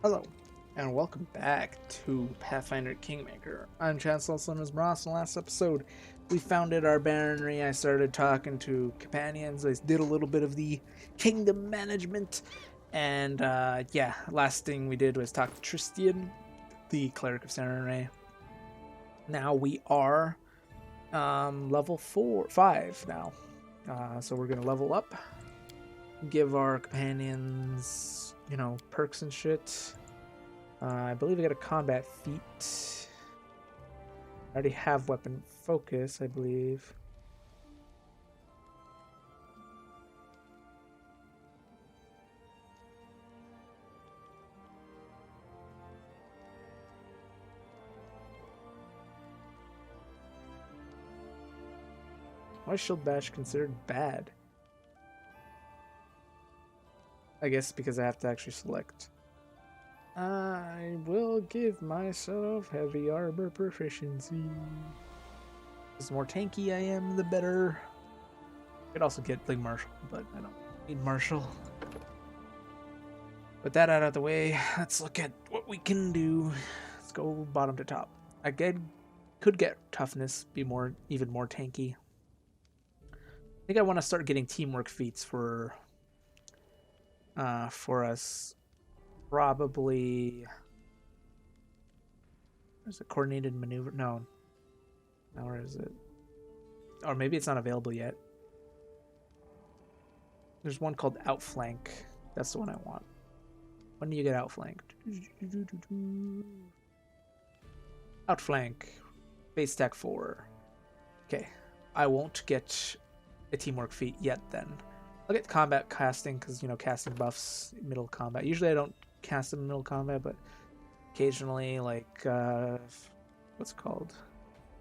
Hello, and welcome back to Pathfinder Kingmaker. I'm Chancellor, also known as Ross. In the last episode, we founded our baronry. I started talking to companions. I did a little bit of the kingdom management. And yeah, last thing we did was talk to Tristian, the cleric of Serenray. Now we are level 5 now. So we're going to level up, give our companions, perks and shit. I believe I got a combat feat. I already have weapon focus, I believe. Why is shield bash considered bad? I guess because I have to actually select. I will give myself heavy armor proficiency. The more tanky I am, the better. I could also get like Marshall, but I don't need Marshall. With that out of the way, let's look at what we can do. Let's go bottom to top. Again, could get toughness, be even more tanky. I think I want to start getting teamwork feats for us. Probably. There's a coordinated maneuver. No. Now where is it? Or maybe it's not available yet. There's one called Outflank. That's the one I want. When do you get outflanked? Outflank. Base stack 4. Okay. I won't get a teamwork feat yet then. I'll get combat casting because, casting buffs middle combat. Usually I don't cast them in middle combat, but occasionally, like, what's it called?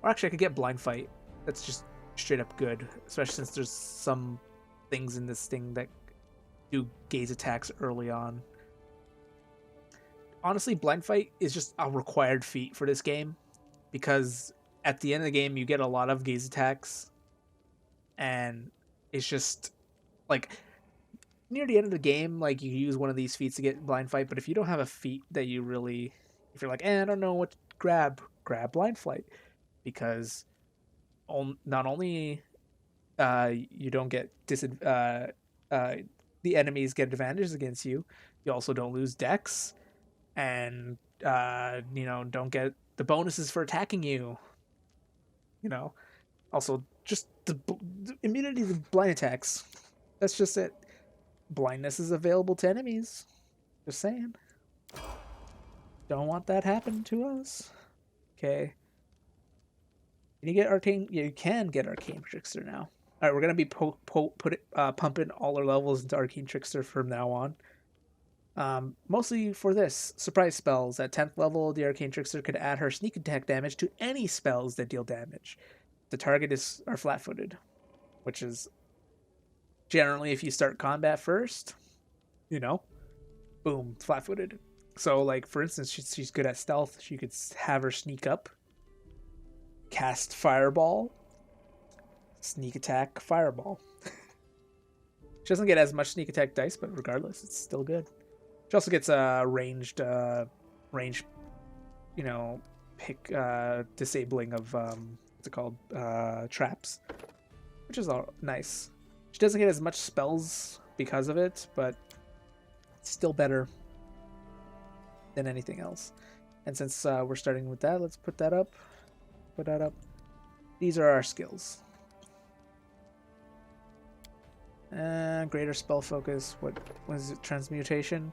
Or actually, I could get blind fight. That's just straight up good, especially since there's some things in this thing that do gaze attacks early on. Honestly, blind fight is just a required feat for this game because at the end of the game, you get a lot of gaze attacks, and it's just like near the end of the game, like you use one of these feats to get blind fight. But if you don't have a feat that you really, if you're like, I don't know what to grab blind fight, because not only you don't get the enemies get advantages against you, you also don't lose dex, and don't get the bonuses for attacking you. Also just the immunity to blind attacks. That's just it. Blindness is available to enemies. Just saying. Don't want that happen to us. Okay. Can you get arcane? Yeah, you can get arcane trickster now. All right, we're gonna be pumping all our levels into arcane trickster from now on. Mostly for this surprise spells. At 10th level, the arcane trickster could add her sneak attack damage to any spells that deal damage. The target are flat-footed, which is generally if you start combat first, boom, flat-footed. So, like, for instance, she's good at stealth. She could have her sneak up, cast fireball, sneak attack, fireball. She doesn't get as much sneak attack dice, but regardless, it's still good. She also gets a ranged, pick disabling of what's it called, traps, which is all nice. She doesn't get as much spells because of it, but it's still better than anything else. And since we're starting with that, let's put that up. Put that up. These are our skills. Greater spell focus. What was it? Transmutation.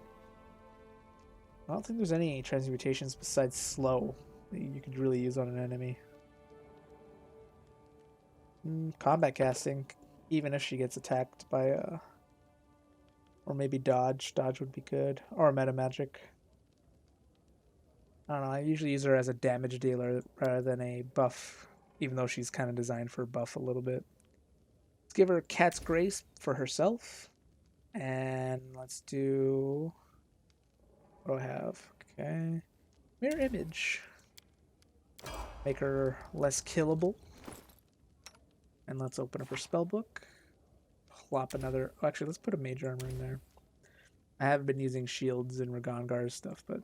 I don't think there's any transmutations besides slow that you could really use on an enemy. Combat casting, even if she gets attacked by or maybe dodge. Dodge would be good. Or meta magic. I don't know. I usually use her as a damage dealer rather than a buff, even though she's kind of designed for buff a little bit. Let's give her Cat's Grace for herself. And let's do... What do I have? Okay. Mirror Image. Make her less killable. And let's open up her spellbook. Plop another... Oh, actually, let's put a Mage Armor in there. I have been using shields and Ragongar stuff, but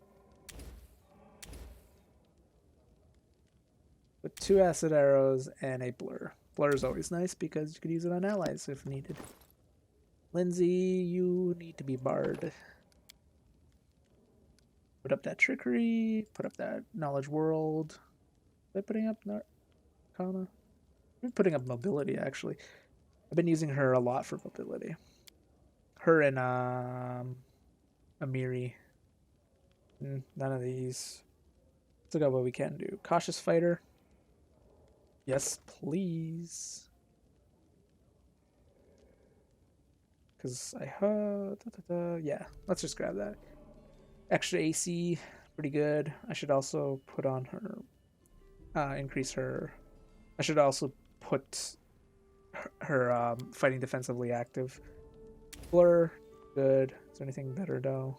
with 2 acid arrows and a blur. Blur is always nice because you could use it on allies if needed. Lindsay, you need to be barred. Put up that trickery, put up that knowledge world. Am I putting up Narcana? I'm putting up mobility actually. I've been using her a lot for mobility. Her and Amiri. None of these. Let's look at what we can do. Cautious fighter. Yes, please. Because I heard. Yeah, let's just grab that. Extra AC, pretty good. I should also put on her. Increase her. I should also put her fighting defensively active. Blur, good. Is there anything better though?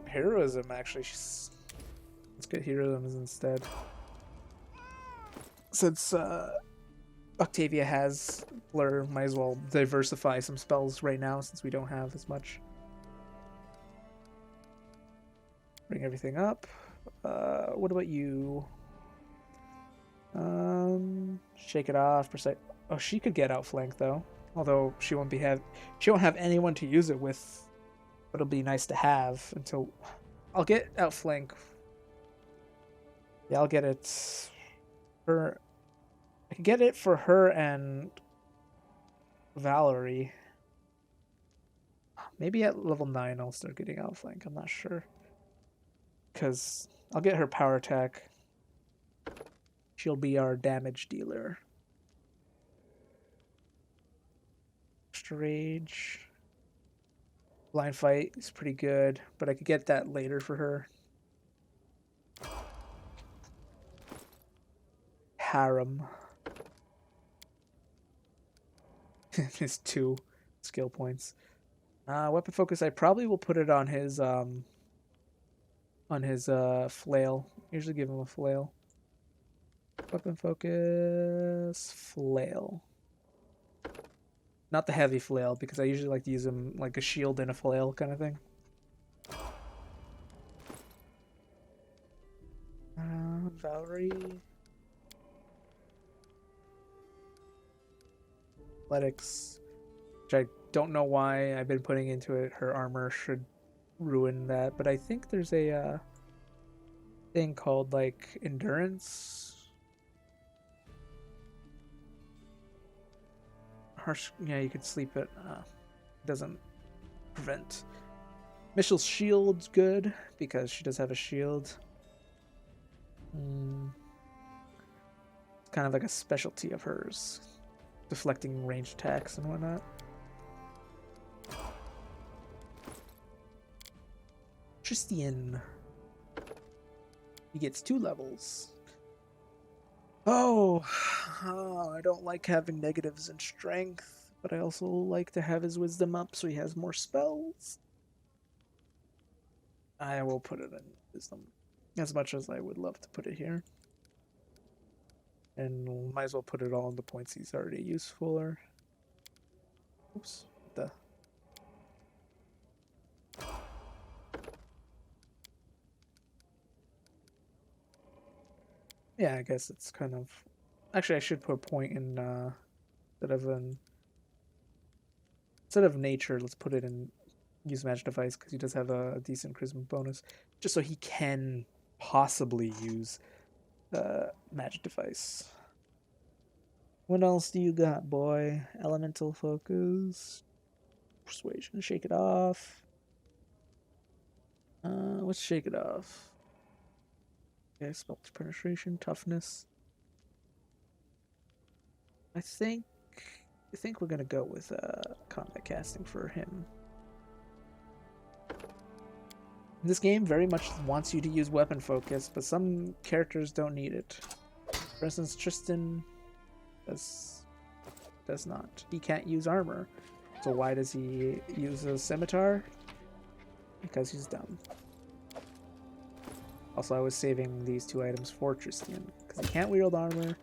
Heroism actually. Let's get heroism instead. Since Octavia has Blur, might as well diversify some spells right now since we don't have as much. Bring everything up. What about you? Shake it off. Oh, she could get outflanked though. Although she won't have anyone to use it with. But it'll be nice to have until I'll get outflank. Yeah, I'll get it for. I can get it for her and Valerie. Maybe at level 9 I'll start getting outflank. I'm not sure. Because I'll get her power attack. She'll be our damage dealer. Extra rage. Blind fight is pretty good, but I could get that later for her. Harem. His 2 skill points. Weapon focus, I probably will put it on his flail. Usually give him a flail. Weapon focus, flail. Not the heavy flail, because I usually like to use him like a shield and a flail kind of thing. Valerie. Athletics, which I don't know why I've been putting into it. Her armor should ruin that, but I think there's a thing called like endurance. Harsh, yeah, you could sleep it. Doesn't prevent. Michelle's shield's good because she does have a shield. It's kind of like a specialty of hers. Deflecting ranged attacks and whatnot. Tristian. He gets 2 levels. Oh, I don't like having negatives in strength, but I also like to have his wisdom up so he has more spells. I will put it in wisdom, as much as I would love to put it here. And might as well put it all in the points he's already used for. Oops. Yeah, I guess it's kind of. Actually, I should put a point in instead of nature. Let's put it in use magic device because he does have a decent charisma bonus, just so he can possibly use magic device. What else do you got, boy? Elemental focus, persuasion, shake it off. Let's shake it off. Okay, spell penetration, toughness. I think we're gonna go with combat casting for him. This game very much wants you to use weapon focus, but some characters don't need it. For instance, Tristan does not. He can't use armor. So why does he use a scimitar? Because he's dumb. Also, I was saving these 2 items for Tristan because he can't wield armor.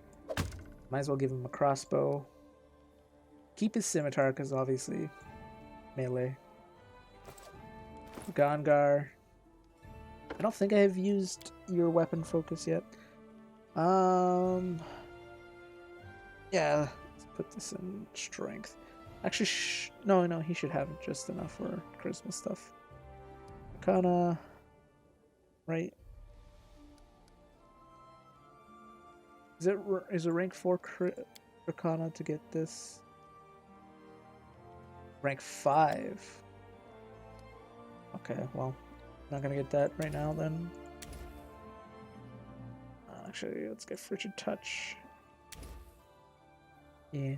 Might as well give him a crossbow. Keep his scimitar because obviously melee. Gongar. I don't think I have used your weapon focus yet. Yeah, let's put this in strength. Actually, no, he should have just enough for charisma stuff. Arcana, right? Is it rank 4 Arcana to get this? Rank 5. Okay, well, not gonna get that right now then. Actually, let's get Frigid Touch. Yeah.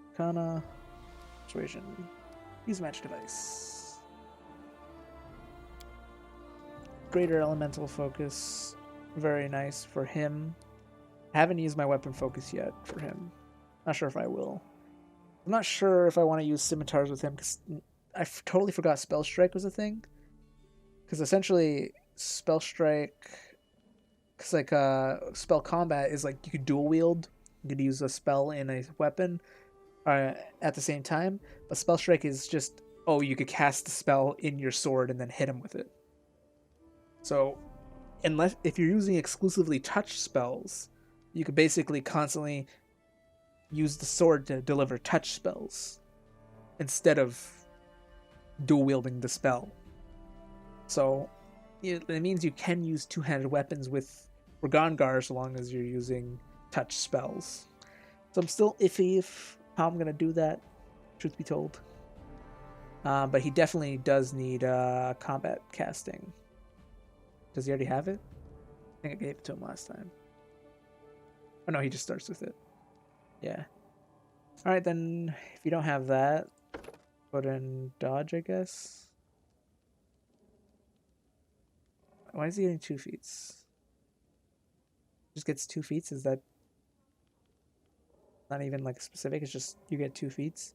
Arcana, Persuasion. Use Magic Device. Greater Elemental Focus. Very nice for him. I haven't used my weapon focus yet for him. Not sure if I will. I'm not sure if I want to use scimitars with him because I totally forgot Spell Strike was a thing. Because essentially, Spell Strike, because like spell combat is like you could dual wield. You could use a spell in a weapon at the same time. But Spell Strike is just, oh, you could cast the spell in your sword and then hit him with it. So, if you're using exclusively touch spells, you could basically constantly use the sword to deliver touch spells instead of dual wielding the spell. So it means you can use two-handed weapons with Gongar so long as you're using touch spells. So I'm still iffy if how I'm gonna do that, truth be told. But he definitely does need combat casting. Does he already have it? I think I gave it to him last time. Oh no, he just starts with it. Yeah. Alright, then if you don't have that, put in dodge, I guess. Why is he getting 2 feats? Just gets 2 feats? Is that not even like specific? It's just you get 2 feats.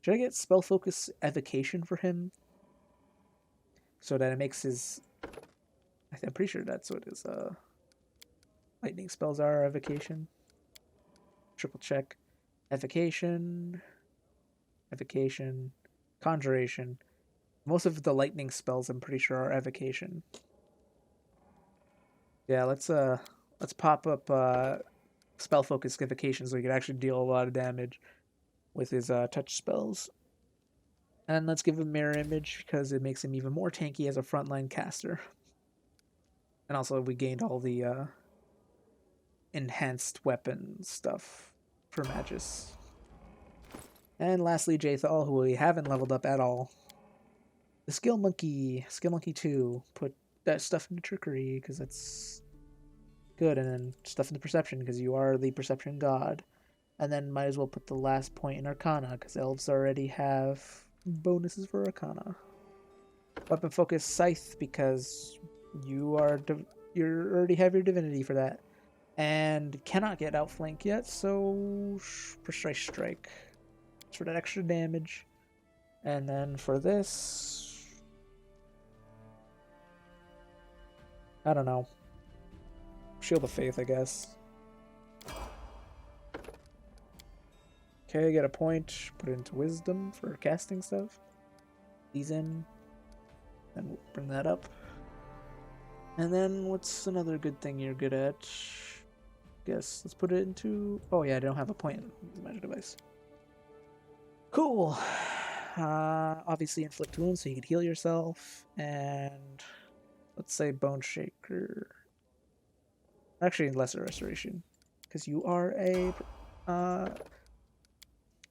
Should I get spell focus evocation for him? So that it makes his, I'm pretty sure that's what his lightning spells are, evocation. Triple check. Evocation, conjuration. Most of the lightning spells I'm pretty sure are evocation. Yeah, let's pop up spell focus evocation so he can actually deal a lot of damage with his touch spells. And let's give him mirror image because it makes him even more tanky as a frontline caster. And also we gained all the enhanced weapon stuff for Magus. And lastly, Jathal, who we haven't leveled up at all. The Skill Monkey 2. Put that stuff into Trickery because that's good, and then stuff into Perception because you are the Perception God. And then might as well put the last point in Arcana because elves already have bonuses for Arcana. Weapon Focus Scythe because you already have your Divinity for that. And cannot get Outflank yet, so Precise Strike. It's for that extra damage. And then for this, I don't know. Shield of Faith, I guess. Okay, get a point. Put it into Wisdom for casting stuff. These in. And we'll bring that up. And then what's another good thing you're good at? Guess let's put it into. Oh yeah, I don't have a point in the magic device. Cool. Obviously inflict wounds so you can heal yourself, and let's say Bone Shaker. Actually, lesser restoration because you are a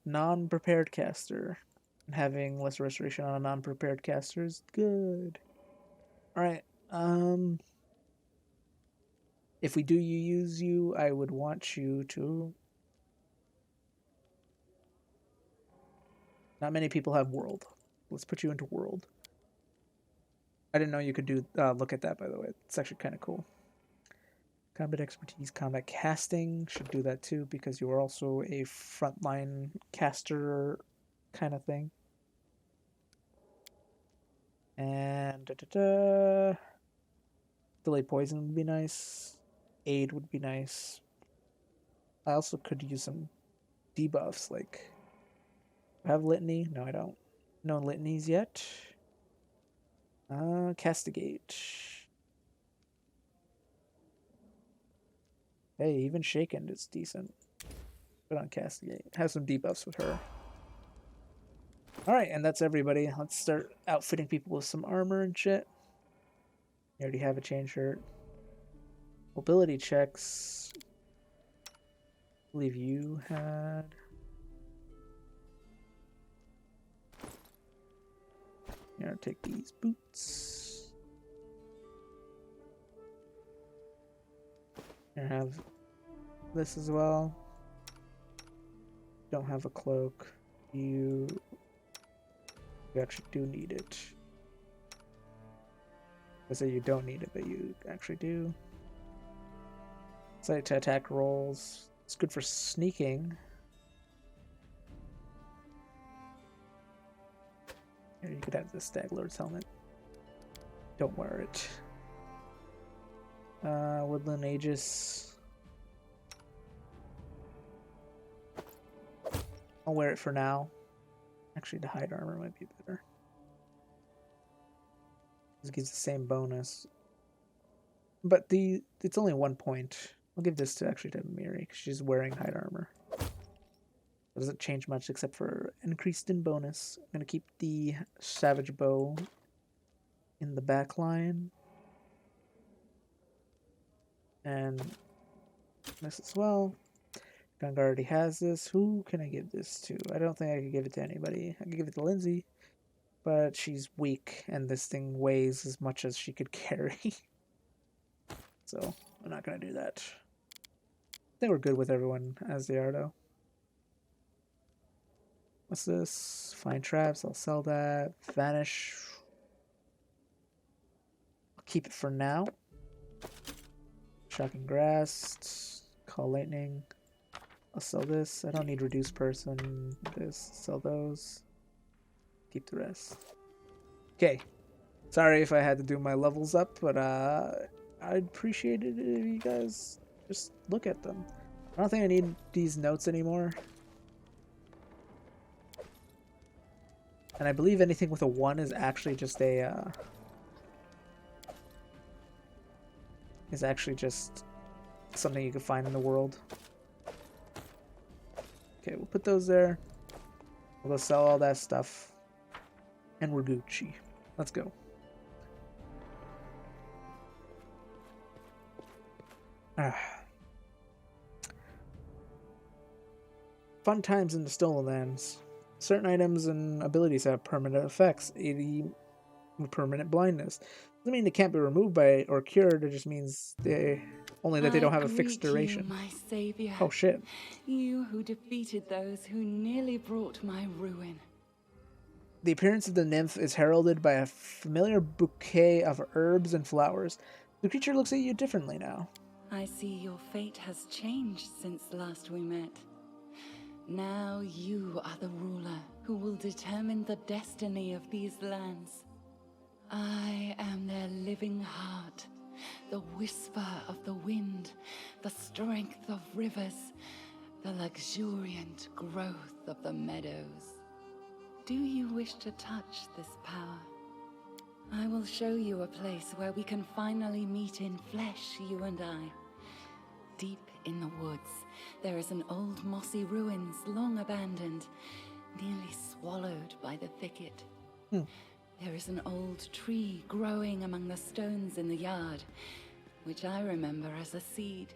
non-prepared caster, and having lesser restoration on a non-prepared caster is good. All right. If we do use you, I would want you to. Not many people have world. Let's put you into world. I didn't know you could do look at that, by the way. It's actually kind of cool. Combat expertise, combat casting should do that too because you are also a frontline caster kind of thing. And delay poison would be nice. Aid would be nice. I also could use some debuffs, like... I have Litany? No, I don't. No litanies yet. Castigate. Hey, even Shaken is decent. Put on Castigate. Have some debuffs with her. Alright, and that's everybody. Let's start outfitting people with some armor and shit. You already have a chain shirt. Mobility checks. I believe you had... Here, take these boots. Here, have this as well. Don't have a cloak. You actually do need it. I say you don't need it, but you actually do. It's like to attack rolls. It's good for sneaking. Here, you could have the Stag Lord's helmet. Don't wear it. Woodland Aegis. I'll wear it for now. Actually, the hide armor might be better. This gives the same bonus. But it's only 1 point. I'll give this to Miri, because she's wearing hide armor. It doesn't change much except for increased in bonus. I'm going to keep the Savage Bow in the back line. And this as well. Gunga already has this. Who can I give this to? I don't think I could give it to anybody. I could give it to Lindsay, but she's weak, and this thing weighs as much as she could carry. So I'm not going to do that. I think we're good with everyone as they are, though. What's this? Find traps. I'll sell that. Vanish. I'll keep it for now. Shocking Grass. Call Lightning. I'll sell this. I don't need Reduce Person. This. Sell those. Keep the rest. Okay. Sorry if I had to do my levels up, but I'd appreciate it if you guys just look at them. I don't think I need these notes anymore. And I believe anything with a 1 is actually just a... is actually just something you can find in the world. Okay, we'll put those there. We'll go sell all that stuff. And we're Gucci. Let's go. Fun times in the Stolen Lands. Certain items and abilities have permanent effects. 80 permanent blindness. Doesn't mean they can't be removed by or cured. It just means they don't have a fixed duration. You, my savior. Oh shit! You who defeated those who nearly brought my ruin. The appearance of the nymph is heralded by a familiar bouquet of herbs and flowers. The creature looks at you differently now. I see your fate has changed since last we met. Now you are the ruler who will determine the destiny of these lands. I am their living heart, the whisper of the wind, the strength of rivers, the luxuriant growth of the meadows. Do you wish to touch this power? I will show you a place where we can finally meet in flesh, you and I. Deep in the woods, there is an old mossy ruins long abandoned, nearly swallowed by the thicket. There is an old tree growing among the stones in the yard, which I remember as a seed.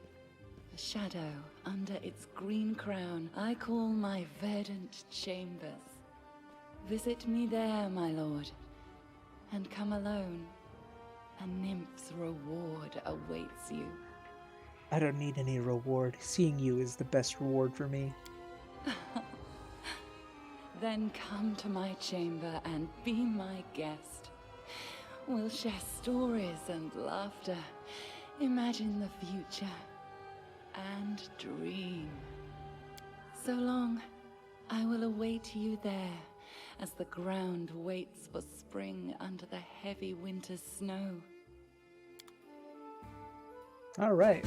A shadow under its green crown I call my verdant chambers. Visit me there, my lord, and come alone. A nymph's reward awaits you. I don't need any reward. Seeing you is the best reward for me. Then come to my chamber and be my guest. We'll share stories and laughter, imagine the future, and dream. So long, I will await you there, as the ground waits for spring under the heavy winter's snow. All right.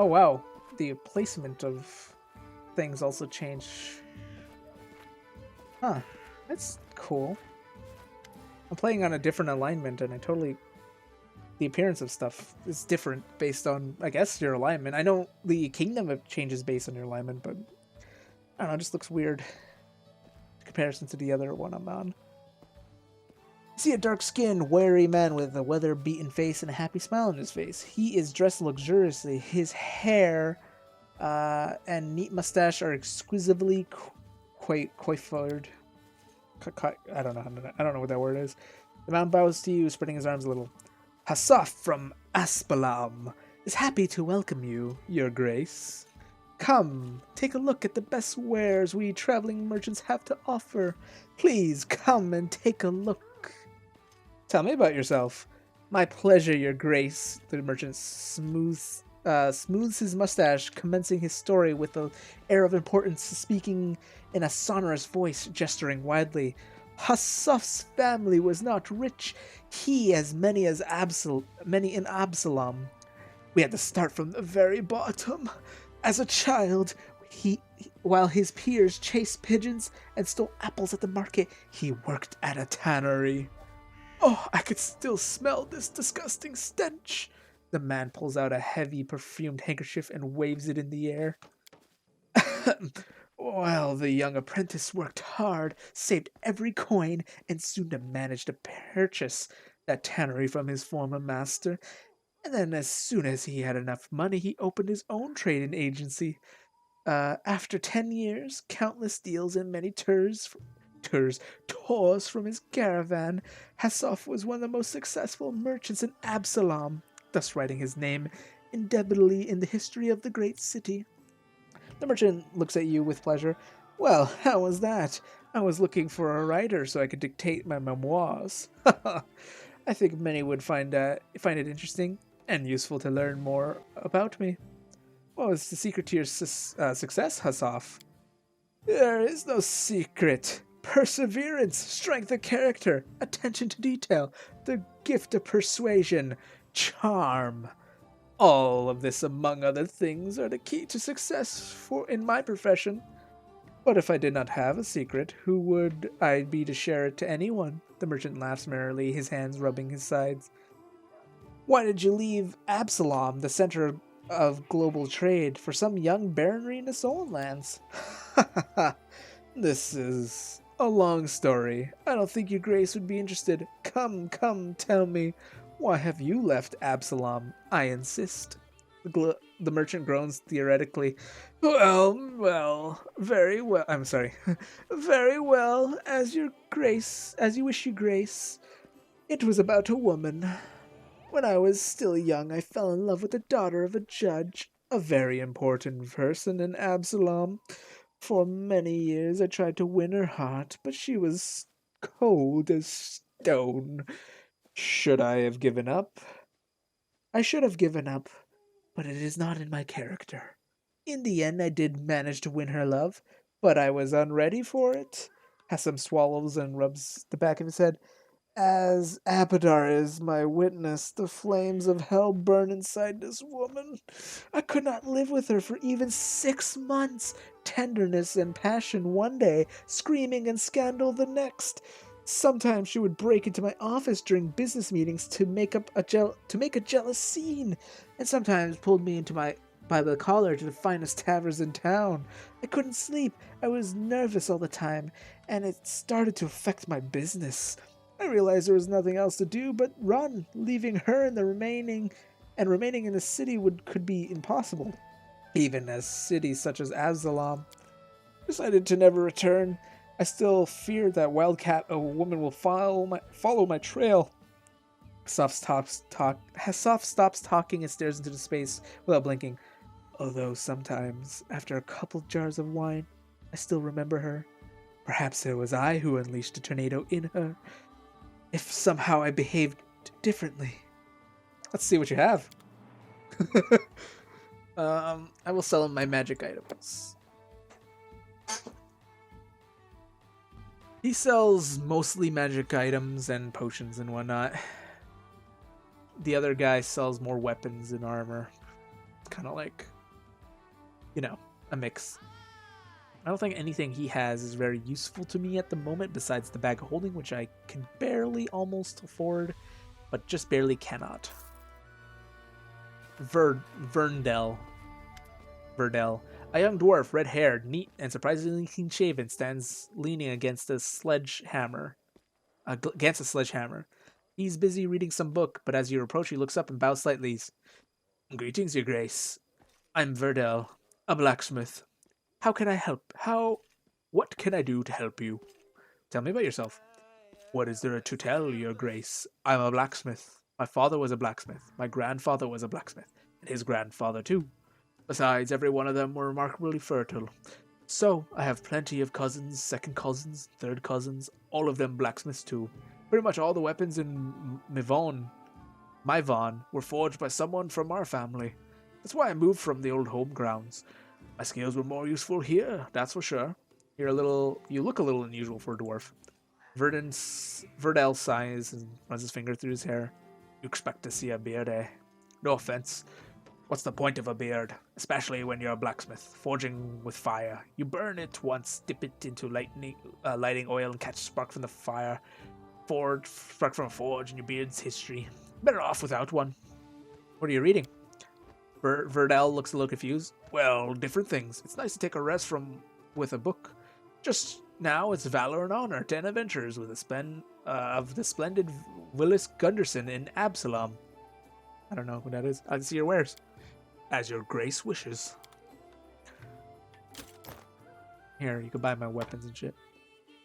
Oh wow, the placement of things also changed. Huh, that's cool. I'm playing on a different alignment, and the appearance of stuff is different based on, I guess, your alignment. I know the kingdom changes based on your alignment, but I don't know, it just looks weird in comparison to the other one I'm on. See a dark-skinned, wary man with a weather-beaten face and a happy smile on his face. He is dressed luxuriously. His hair and neat mustache are exquisitely coiffured. I don't know. I don't know what that word is. The man bows to you, spreading his arms a little. Hassaf from Aspalam is happy to welcome you, Your Grace. Come, take a look at the best wares we traveling merchants have to offer. Please come and take a look. Tell me about yourself. My pleasure, Your Grace. The merchant smooths his mustache, commencing his story with an air of importance, speaking in a sonorous voice, gesturing widely. Hassaf's family was not rich. He, as many in Absalom. We had to start from the very bottom. As a child, while his peers chased pigeons and stole apples at the market, he worked at a tannery. Oh, I could still smell this disgusting stench. The man pulls out a heavy, perfumed handkerchief and waves it in the air. Well, the young apprentice worked hard, saved every coin, and soon managed to purchase that tannery from his former master. And then, as soon as he had enough money, he opened his own trading agency. After 10 years, countless deals, and many tours from his caravan, Hassaf was one of the most successful merchants in Absalom, thus writing his name indelibly in the history of the great city. The merchant looks at you with pleasure. Well, how was that? I was looking for a writer so I could dictate my memoirs. I think many would find it interesting and useful to learn more about me. What was the secret to your success, Hassaf? There is no secret. Perseverance, strength of character, attention to detail, the gift of persuasion, charm. All of this, among other things, are the key to success in my profession. But if I did not have a secret, who would I be to share it to anyone? The merchant laughs merrily, his hands rubbing his sides. Why did you leave Absalom, the center of global trade, for some young baronry in the Stolen Lands? This is a long story. I don't think your grace would be interested. Come, tell me. Why have you left Absalom? I insist. The merchant groans theoretically. Well, very well. I'm sorry. Very well, as you wish, your grace. It was about a woman. When I was still young, I fell in love with the daughter of a judge, a very important person in Absalom. For many years I tried to win her heart, but she was cold as stone. Should I have given up? I should have given up, but it is not in my character. In the end, I did manage to win her love, but I was unready for it. Hassan swallows and rubs the back of his head. As Abadar is my witness, the flames of hell burn inside this woman. I could not live with her for even 6 months. Tenderness and passion one day, screaming and scandal the next. Sometimes she would break into my office during business meetings to make a jealous scene, and sometimes pulled me by the collar to the finest taverns in town. I couldn't sleep. I was nervous all the time, and it started to affect my business. I realized there was nothing else to do but run, leaving her in remaining in the city could be impossible. Even as cities such as Absalom. Decided to never return. I still fear that wildcat a woman will follow my trail. Hassaf stops talking and stares into the space without blinking. Although sometimes, after a couple jars of wine, I still remember her. Perhaps it was I who unleashed a tornado in her. If somehow I behaved differently. Let's see what you have. I will sell him my magic items. He sells mostly magic items and potions and whatnot. The other guy sells more weapons and armor. kind of like, you know, a mix. I don't think anything he has is very useful to me at the moment besides the bag of holding, which I can barely almost afford, but just barely cannot. Verndell. A young dwarf, red-haired, neat, and surprisingly clean-shaven, stands leaning against a sledgehammer. He's busy reading some book, but as you approach, he looks up and bows slightly. Greetings, Your Grace. I'm Verdell, a blacksmith. How can I help? What can I do to help you? Tell me about yourself. What is there to tell, Your Grace? I'm a blacksmith. My father was a blacksmith. My grandfather was a blacksmith. And his grandfather, too. Besides, every one of them were remarkably fertile. So, I have plenty of cousins, second cousins, third cousins, all of them blacksmiths, too. Pretty much all the weapons in Myvon were forged by someone from our family. That's why I moved from the old home grounds. My skills were more useful here, that's for sure. You look a little unusual for a dwarf. Verdell sighs and runs his finger through his hair. You expect to see a beard, eh? No offense. What's the point of a beard? Especially when you're a blacksmith, forging with fire. You burn it once, dip it into lighting oil and catch spark from the fire. Spark from a forge, and your beard's history. Better off without one. What are you reading? Verdell looks a little confused. Well, different things. It's nice to take a rest with a book. Just now, it's Valor and Honor, 10 Adventures with of the splendid Willis Gunderson in Absalom. I don't know who that is. I can see your wares. As your grace wishes. Here, you can buy my weapons and shit.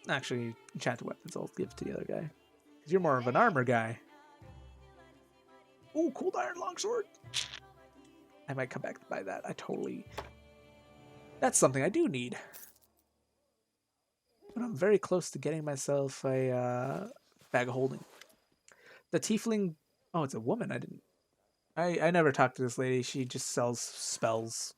Actually, enchanted weapons I'll give to the other guy. Because you're more of an armor guy. Ooh, cold iron longsword. I might come back to buy that. That's something I do need. But I'm very close to getting myself a bag of holding. The tiefling... Oh, it's a woman. I never talked to this lady. She just sells spells.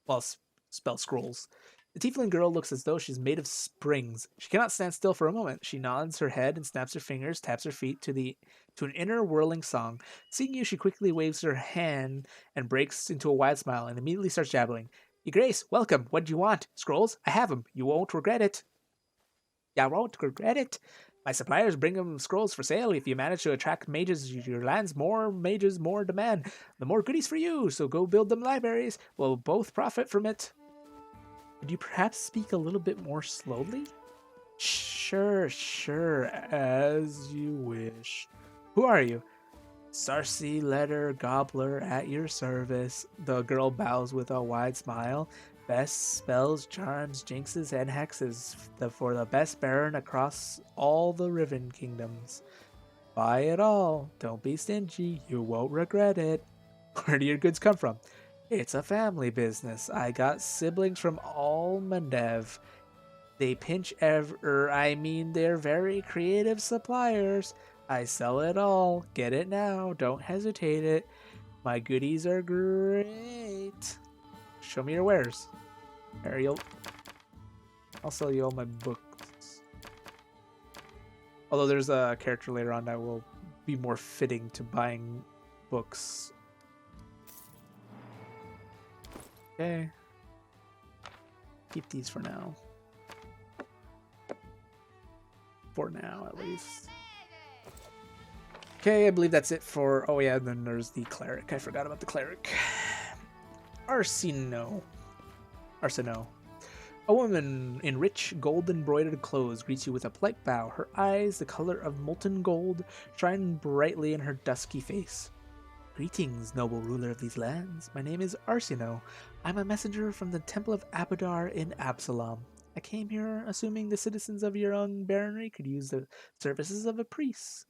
Well, spell scrolls. The tiefling girl looks as though she's made of springs. She cannot stand still for a moment. She nods her head and snaps her fingers, taps her feet to an inner whirling song. Seeing you, she quickly waves her hand and breaks into a wide smile and immediately starts jabbering. Your Grace, welcome. What do you want? Scrolls? I have them. You won't regret it. You won't regret it. My suppliers bring them scrolls for sale. If you manage to attract mages to your lands, more mages, more demand. The more goodies for you, so go build them libraries. We'll both profit from it. Could you perhaps speak a little bit more slowly? Sure, as you wish. Who are you? Sarcy Letter Gobbler at your service. The girl bows with a wide smile. Best spells, charms, jinxes, and hexes for the best baron across all the Riven kingdoms. Buy it all. Don't be stingy. You won't regret it. Where do your goods come from? It's a family business. I got siblings from Almendev. They pinch they're very creative suppliers. I sell it all. Get it now. Don't hesitate it. My goodies are great. Show me your wares. Ariel. I'll sell you all my books. Although there's a character later on that will be more fitting to buying books. Okay. Keep these for now. For now, at least. Okay, I believe that's it for... Oh yeah, then there's the cleric. I forgot about the cleric. Arsino. A woman in rich gold-embroidered clothes greets you with a polite bow. Her eyes, the color of molten gold, shine brightly in her dusky face. Greetings, noble ruler of these lands. My name is Arsino. I'm a messenger from the Temple of Abadar in Absalom. I came here assuming the citizens of your own baronry could use the services of a priest.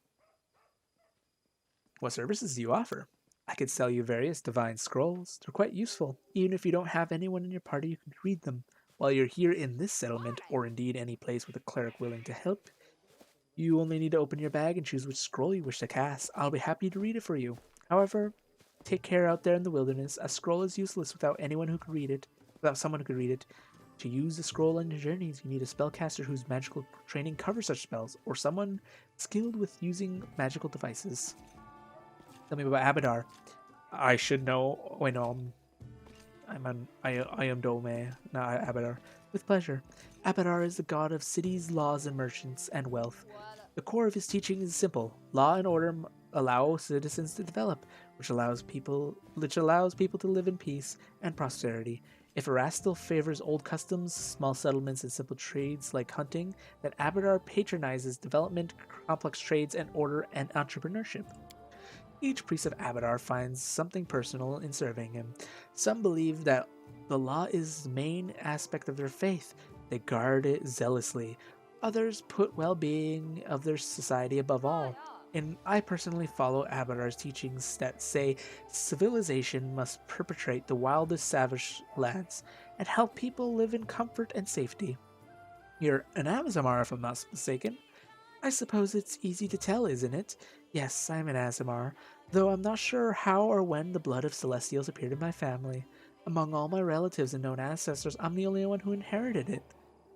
What services do you offer? I could sell you various divine scrolls. They're quite useful. Even if you don't have anyone in your party who can read them. While you're here in this settlement, or indeed any place with a cleric willing to help, you only need to open your bag and choose which scroll you wish to cast. I'll be happy to read it for you. However, take care out there in the wilderness. A scroll is useless without someone who could read it. To use the scroll on your journeys, you need a spellcaster whose magical training covers such spells, or someone skilled with using magical devices. Tell me about Abadar. I should know. Wait, no. I am Dome, not Abadar. With pleasure. Abadar is the god of cities, laws, and merchants, and wealth. The core of his teaching is simple: law and order allow citizens to develop, which allows people to live in peace and prosperity. If Erastil favors old customs, small settlements, and simple trades like hunting, then Abadar patronizes development, complex trades, and order and entrepreneurship. Each priest of Abadar finds something personal in serving him. Some believe that the law is the main aspect of their faith. They guard it zealously. Others put well-being of their society above all. And I personally follow Abadar's teachings that say civilization must perpetrate the wildest savage lands and help people live in comfort and safety. You're an Amazamar, if I'm not mistaken. I suppose it's easy to tell, isn't it? Yes, I'm an Azamar, though I'm not sure how or when the blood of Celestials appeared in my family. Among all my relatives and known ancestors, I'm the only one who inherited it.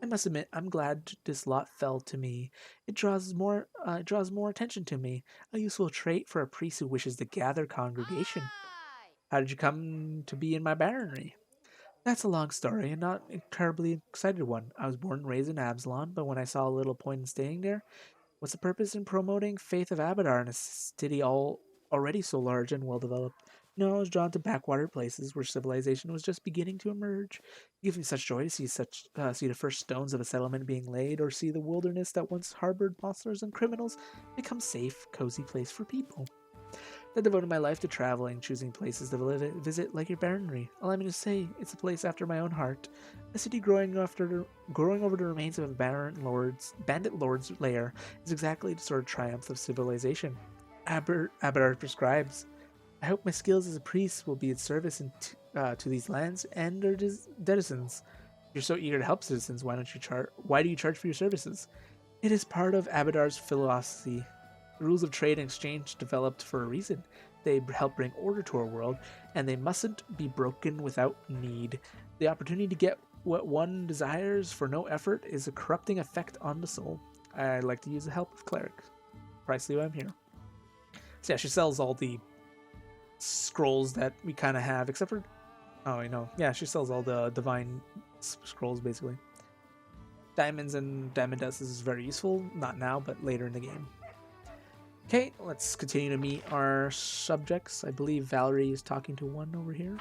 I must admit, I'm glad this lot fell to me. It draws more attention to me, a useful trait for a priest who wishes to gather congregation. How did you come to be in my baronry? That's a long story and not a terribly excited one. I was born and raised in Absalon, but when I saw a little point in staying there, what's the purpose in promoting faith of Abadar in a city already so large and well developed? No, I was drawn to backwater places where civilization was just beginning to emerge. It gives me such joy to see the first stones of a settlement being laid, or see the wilderness that once harbored monsters and criminals become safe, cozy place for people. I devoted my life to traveling, choosing places to visit like your baronry. Allow me to say, it's a place after my own heart. A city growing over the remains of a bandit lord's lair is exactly the sort of triumph of civilization. Aberdar prescribes. I hope my skills as a priest will be of service to these lands and their denizens. You're so eager to help citizens. Why do you charge for your services? It is part of Abadar's philosophy. The rules of trade and exchange developed for a reason. They help bring order to our world, and they mustn't be broken without need. The opportunity to get what one desires for no effort is a corrupting effect on the soul. I like to use the help of clerics. Precisely why I'm here. So yeah, she sells all the scrolls that we kind of have, except for... Oh, I know. Yeah, she sells all the divine scrolls, basically. Diamonds and diamond dust is very useful. Not now, but later in the game. Okay, let's continue to meet our subjects. I believe Valerie is talking to one over here.